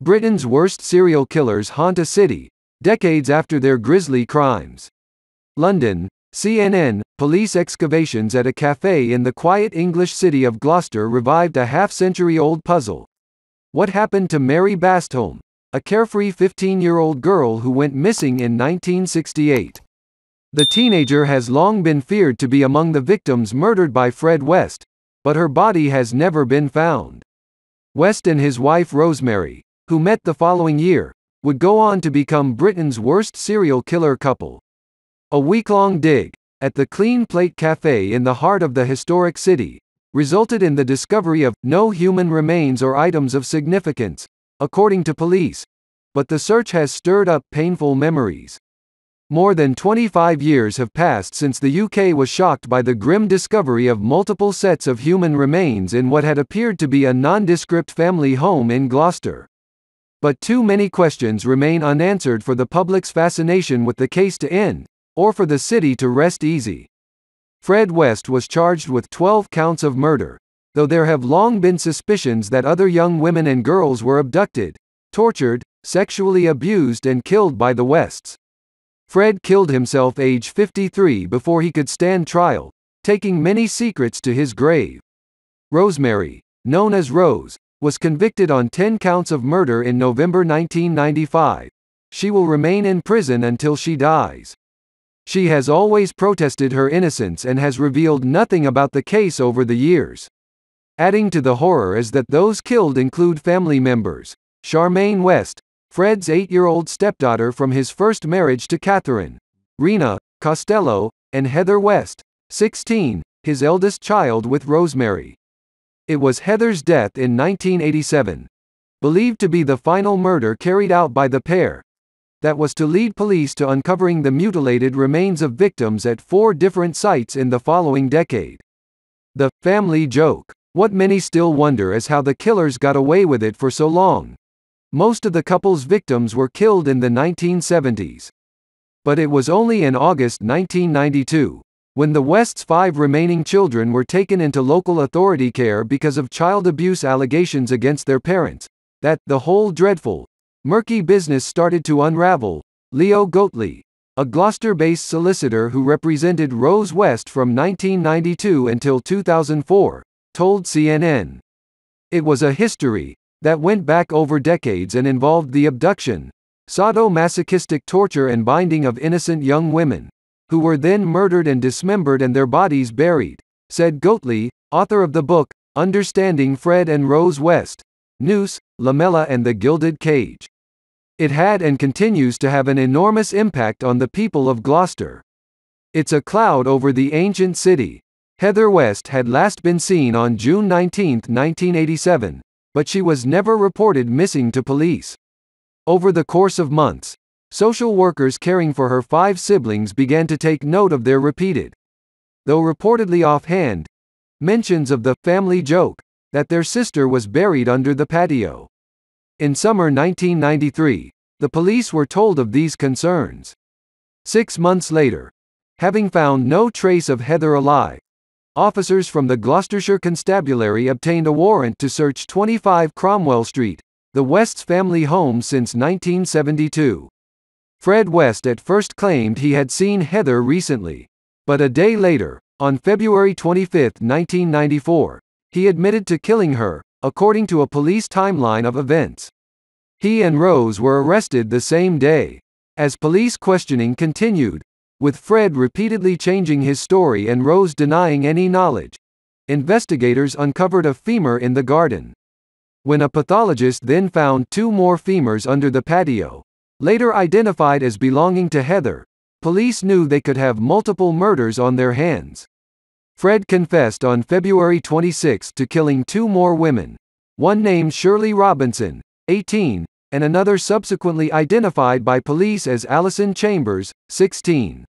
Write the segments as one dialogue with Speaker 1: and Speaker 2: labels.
Speaker 1: Britain's worst serial killers haunt a city, decades after their grisly crimes. London, CNN, police excavations at a cafe in the quiet English city of Gloucester revived a half-century-old puzzle. What happened to Mary Bastholm, a carefree 15-year-old girl who went missing in 1968? The teenager has long been feared to be among the victims murdered by Fred West, but her body has never been found. West and his wife Rosemary, who met the following year, would go on to become Britain's worst serial killer couple. A week-long dig at the Clean Plate Cafe in the heart of the historic city resulted in the discovery of no human remains or items of significance, according to police, but the search has stirred up painful memories. More than 25 years have passed since the UK was shocked by the grim discovery of multiple sets of human remains in what had appeared to be a nondescript family home in Gloucester. But too many questions remain unanswered for the public's fascination with the case to end, or for the city to rest easy. Fred West was charged with 12 counts of murder, though there have long been suspicions that other young women and girls were abducted, tortured, sexually abused and killed by the Wests. Fred killed himself age 53 before he could stand trial, taking many secrets to his grave. Rosemary, known as Rose, was convicted on 10 counts of murder in November 1995. She will remain in prison until she dies. She has always protested her innocence and has revealed nothing about the case over the years. Adding to the horror is that those killed include family members: Charmaine West, Fred's 8-year-old stepdaughter from his first marriage to Catherine, Rena Costello, and Heather West, 16, his eldest child with Rosemary. It was Heather's death in 1987, believed to be the final murder carried out by the pair, that was to lead police to uncovering the mutilated remains of victims at 4 different sites in the following decade. The family joke. What many still wonder is how the killers got away with it for so long. Most of the couple's victims were killed in the 1970s. But it was only in August 1992, when the West's 5 remaining children were taken into local authority care because of child abuse allegations against their parents, that the whole dreadful, murky business started to unravel. Leo Goatley, a Gloucester-based solicitor who represented Rose West from 1992 until 2004, told CNN. It was a history that went back over decades and involved the abduction, sadomasochistic torture and binding of innocent young women, who were then murdered and dismembered and their bodies buried, said Goatley, author of the book, Understanding Fred and Rose West, Noose, Lamella and the Gilded Cage. It had and continues to have an enormous impact on the people of Gloucester. It's a cloud over the ancient city. Heather West had last been seen on June 19, 1987, but she was never reported missing to police. Over the course of months, social workers caring for her 5 siblings began to take note of their repeated, though reportedly offhand, mentions of the family joke that their sister was buried under the patio. In summer 1993, the police were told of these concerns. 6 months later, having found no trace of Heather alive, officers from the Gloucestershire Constabulary obtained a warrant to search 25 Cromwell Street, the West's family home since 1972. Fred West at first claimed he had seen Heather recently, but a day later, on February 25, 1994, he admitted to killing her, according to a police timeline of events. He and Rose were arrested the same day. As police questioning continued, with Fred repeatedly changing his story and Rose denying any knowledge, investigators uncovered a femur in the garden. When a pathologist then found 2 more femurs under the patio, later identified as belonging to Heather, police knew they could have multiple murders on their hands. Fred confessed on February 26 to killing 2 more women, one named Shirley Robinson, 18, and another subsequently identified by police as Alison Chambers, 16.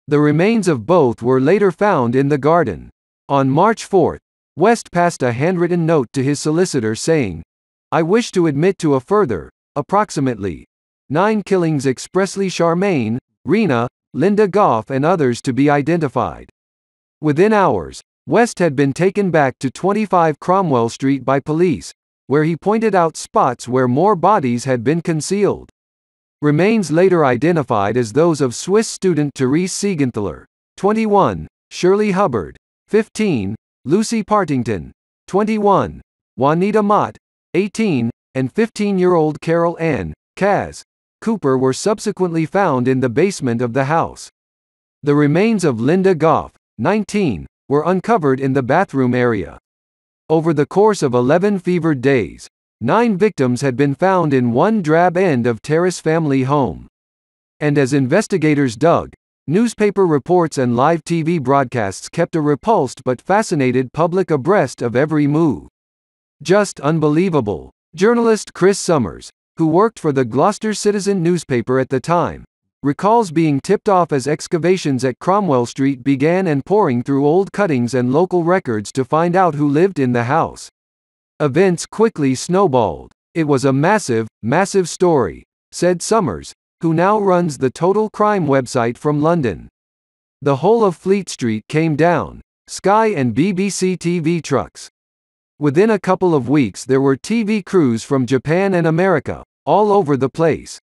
Speaker 1: The remains of both were later found in the garden. On March 4, West passed a handwritten note to his solicitor saying, "I wish to admit to a further, approximately, 9 killings expressly Charmaine, Rena, Linda Goff and others to be identified." Within hours, West had been taken back to 25 Cromwell Street by police, where he pointed out spots where more bodies had been concealed. Remains later identified as those of Swiss student Therese Siegenthaler, 21, Shirley Hubbard, 15, Lucy Partington, 21, Juanita Mott, 18, and 15-year-old Carol Ann Kaz Cooper were subsequently found in the basement of the house. The remains of Linda Goff, 19, were uncovered in the bathroom area. Over the course of 11 fevered days, 9 victims had been found in one drab end of Terrace family home. And as investigators dug, newspaper reports and live TV broadcasts kept a repulsed but fascinated public abreast of every move. Just unbelievable. Journalist Chris Summers, who worked for the Gloucester Citizen newspaper at the time, recalls being tipped off as excavations at Cromwell Street began and pouring through old cuttings and local records to find out who lived in the house. Events quickly snowballed. It was a massive, massive story, said Summers, who now runs the Total Crime website from London. The whole of Fleet Street came down, Sky and BBC TV trucks. Within a couple of weeks there were TV crews from Japan and America, all over the place.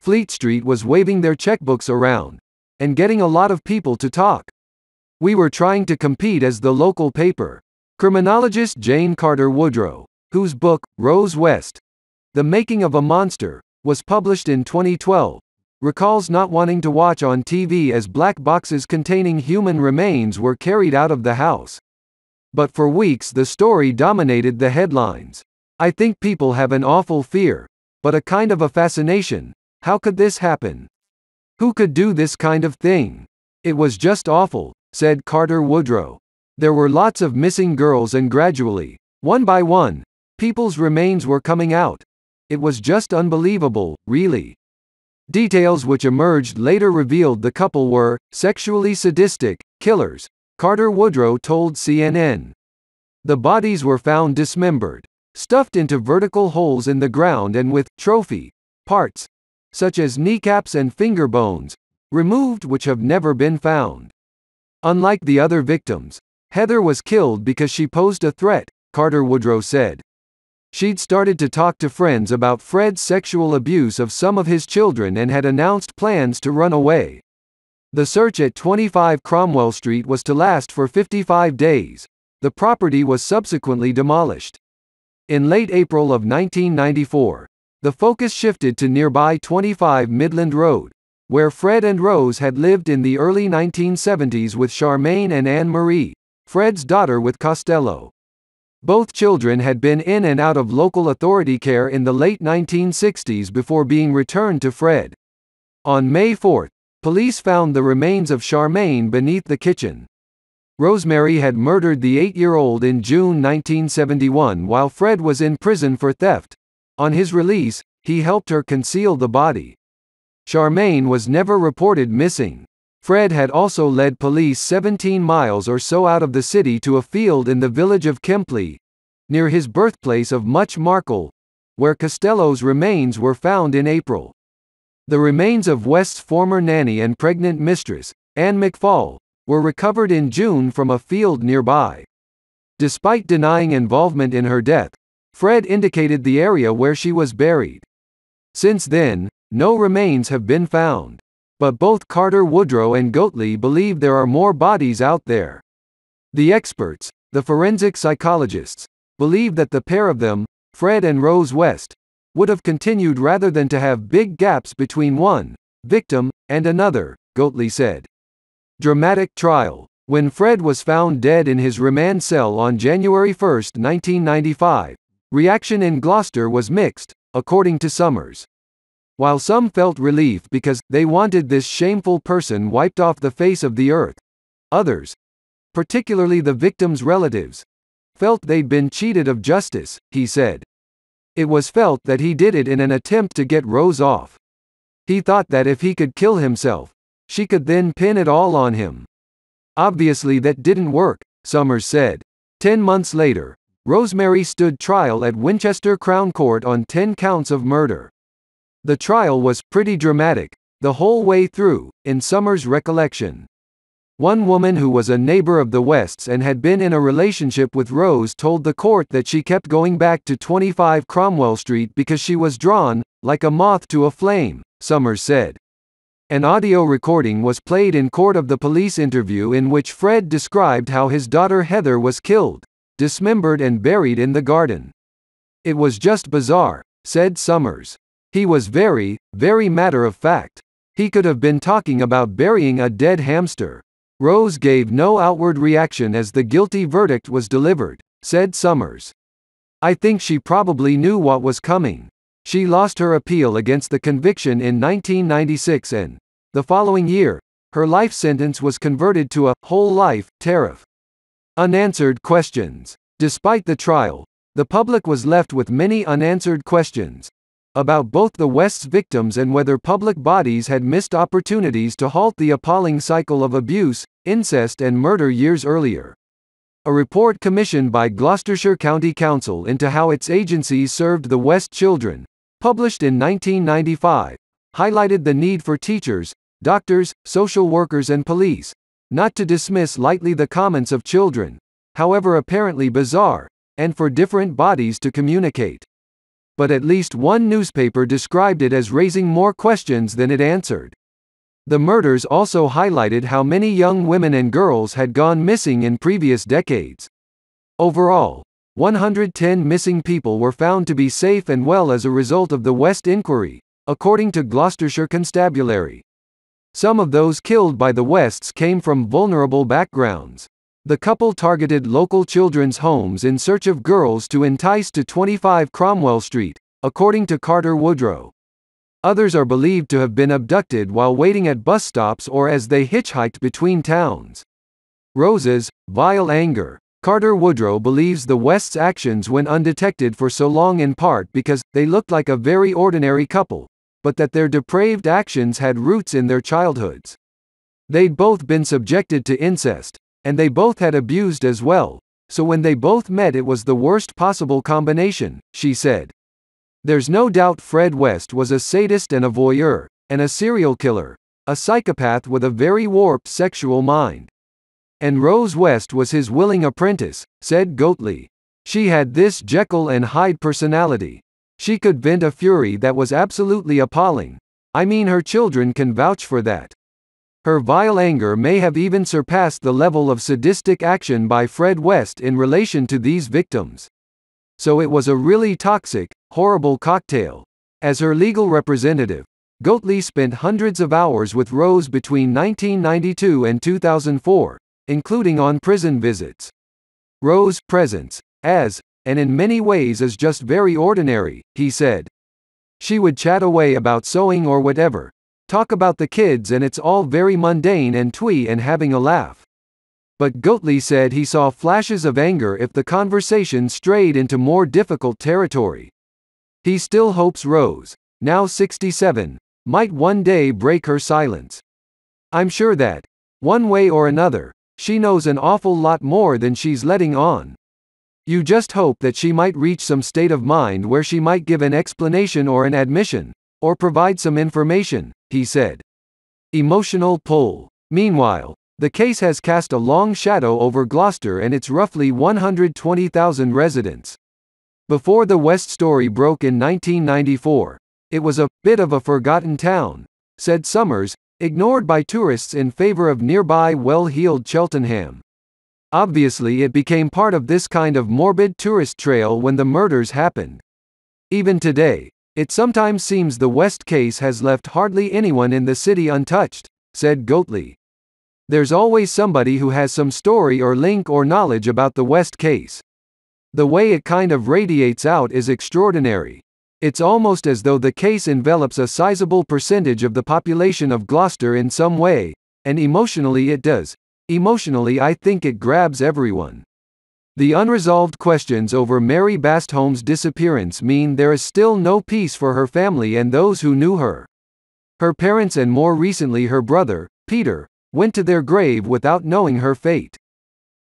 Speaker 1: Fleet Street was waving their checkbooks around, and getting a lot of people to talk. We were trying to compete as the local paper. Criminologist Jane Carter Woodrow, whose book, Rose West, The Making of a Monster, was published in 2012, recalls not wanting to watch on TV as black boxes containing human remains were carried out of the house. But for weeks the story dominated the headlines. I think people have an awful fear, but a kind of a fascination. How could this happen? Who could do this kind of thing? It was just awful, said Carter Woodrow. There were lots of missing girls and gradually, one by one, people's remains were coming out. It was just unbelievable, really. Details which emerged later revealed the couple were sexually sadistic killers, Carter Woodrow told CNN. The bodies were found dismembered, stuffed into vertical holes in the ground and with trophy parts, such as kneecaps and finger bones, removed which have never been found. Unlike the other victims, Heather was killed because she posed a threat, Carter Woodrow said. She'd started to talk to friends about Fred's sexual abuse of some of his children and had announced plans to run away. The search at 25 Cromwell Street was to last for 55 days. The property was subsequently demolished. In late April of 1994, the focus shifted to nearby 25 Midland Road, where Fred and Rose had lived in the early 1970s with Charmaine and Anne-Marie, Fred's daughter with Costello. Both children had been in and out of local authority care in the late 1960s before being returned to Fred. On May 4, police found the remains of Charmaine beneath the kitchen. Rosemary had murdered the 8-year-old in June 1971 while Fred was in prison for theft. On his release, he helped her conceal the body. Charmaine was never reported missing. Fred had also led police 17 miles or so out of the city to a field in the village of Kempley, near his birthplace of Much Markle, where Costello's remains were found in April. The remains of West's former nanny and pregnant mistress, Anne McFall, were recovered in June from a field nearby. Despite denying involvement in her death, Fred indicated the area where she was buried. Since then, no remains have been found. But both Carter Woodrow and Goatley believe there are more bodies out there. The experts, the forensic psychologists, believe that the pair of them, Fred and Rose West, would have continued rather than to have big gaps between one victim and another, Goatley said. Dramatic trial. When Fred was found dead in his remand cell on January 1, 1995, reaction in Gloucester was mixed, according to Summers. While some felt relief because they wanted this shameful person wiped off the face of the earth, others, particularly the victims' relatives, felt they'd been cheated of justice, he said. It was felt that he did it in an attempt to get Rose off. He thought that if he could kill himself, she could then pin it all on him. Obviously that didn't work, Summers said. 10 months later, Rosemary stood trial at Winchester Crown Court on 10 counts of murder. The trial was pretty dramatic, the whole way through, in Summers' recollection. One woman who was a neighbor of the Wests and had been in a relationship with Rose told the court that she kept going back to 25 Cromwell Street because she was drawn, like a moth to a flame, Summers said. An audio recording was played in court of the police interview in which Fred described how his daughter Heather was killed, dismembered and buried in the garden. "It was just bizarre," said Summers. "He was very, very matter of fact. He could have been talking about burying a dead hamster." Rose gave no outward reaction as the guilty verdict was delivered, said Summers. "I think she probably knew what was coming. She lost her appeal against the conviction in 1996 and, the following year, her life sentence was converted to a whole life tariff." Unanswered questions. Despite the trial, the public was left with many unanswered questions about both the West's victims and whether public bodies had missed opportunities to halt the appalling cycle of abuse, incest and murder years earlier. A report commissioned by Gloucestershire County Council into how its agencies served the West children, published in 1995, highlighted the need for teachers, doctors, social workers and police not to dismiss lightly the comments of children, however apparently bizarre, and for different bodies to communicate. But at least one newspaper described it as raising more questions than it answered. The murders also highlighted how many young women and girls had gone missing in previous decades. Overall, 110 missing people were found to be safe and well as a result of the West inquiry, according to Gloucestershire Constabulary. Some of those killed by the Wests came from vulnerable backgrounds. The couple targeted local children's homes in search of girls to entice to 25 Cromwell Street, according to Carter Woodrow. Others are believed to have been abducted while waiting at bus stops or as they hitchhiked between towns. Rose's vile anger. Carter Woodrow believes the West's actions went undetected for so long in part because they looked like a very ordinary couple, but that their depraved actions had roots in their childhoods. They'd both been subjected to incest, and they both had abused as well, so when they both met it was the worst possible combination, she said. There's no doubt Fred West was a sadist and a voyeur, and a serial killer, a psychopath with a very warped sexual mind. And Rose West was his willing apprentice, said Goatley. She had this Jekyll and Hyde personality. She could vent a fury that was absolutely appalling. I mean, her children can vouch for that. Her vile anger may have even surpassed the level of sadistic action by Fred West in relation to these victims. So it was a really toxic, horrible cocktail. As her legal representative, Goatley spent hundreds of hours with Rose between 1992 and 2004, including on prison visits. Rose's presence, and in many ways is just very ordinary, he said. She would chat away about sewing or whatever, talk about the kids, and it's all very mundane and twee and having a laugh. But Goatley said he saw flashes of anger if the conversation strayed into more difficult territory. He still hopes Rose, now 67, might one day break her silence. I'm sure that, one way or another, she knows an awful lot more than she's letting on. You just hope that she might reach some state of mind where she might give an explanation or an admission, or provide some information, he said. Emotional pull. Meanwhile, the case has cast a long shadow over Gloucester and its roughly 120,000 residents. Before the West story broke in 1994, it was a bit of a forgotten town, said Summers, ignored by tourists in favor of nearby well-heeled Cheltenham. Obviously it became part of this kind of morbid tourist trail when the murders happened. Even today, it sometimes seems the West case has left hardly anyone in the city untouched, said Goatley. There's always somebody who has some story or link or knowledge about the West case. The way it kind of radiates out is extraordinary. It's almost as though the case envelops a sizable percentage of the population of Gloucester in some way, and emotionally it does. Emotionally I think it grabs everyone. The unresolved questions over Mary Bastholm's disappearance mean there is still no peace for her family and those who knew her. Her parents and more recently her brother, Peter, went to their grave without knowing her fate.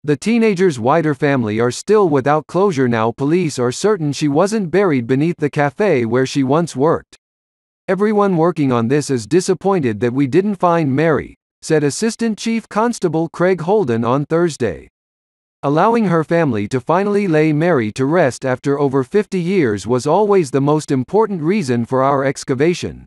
Speaker 1: The teenager's wider family are still without closure now. Police are certain she wasn't buried beneath the cafe where she once worked. Everyone working on this is disappointed that we didn't find Mary, said Assistant Chief Constable Craig Holden on Thursday. Allowing her family to finally lay Mary to rest after over 50 years was always the most important reason for our excavation.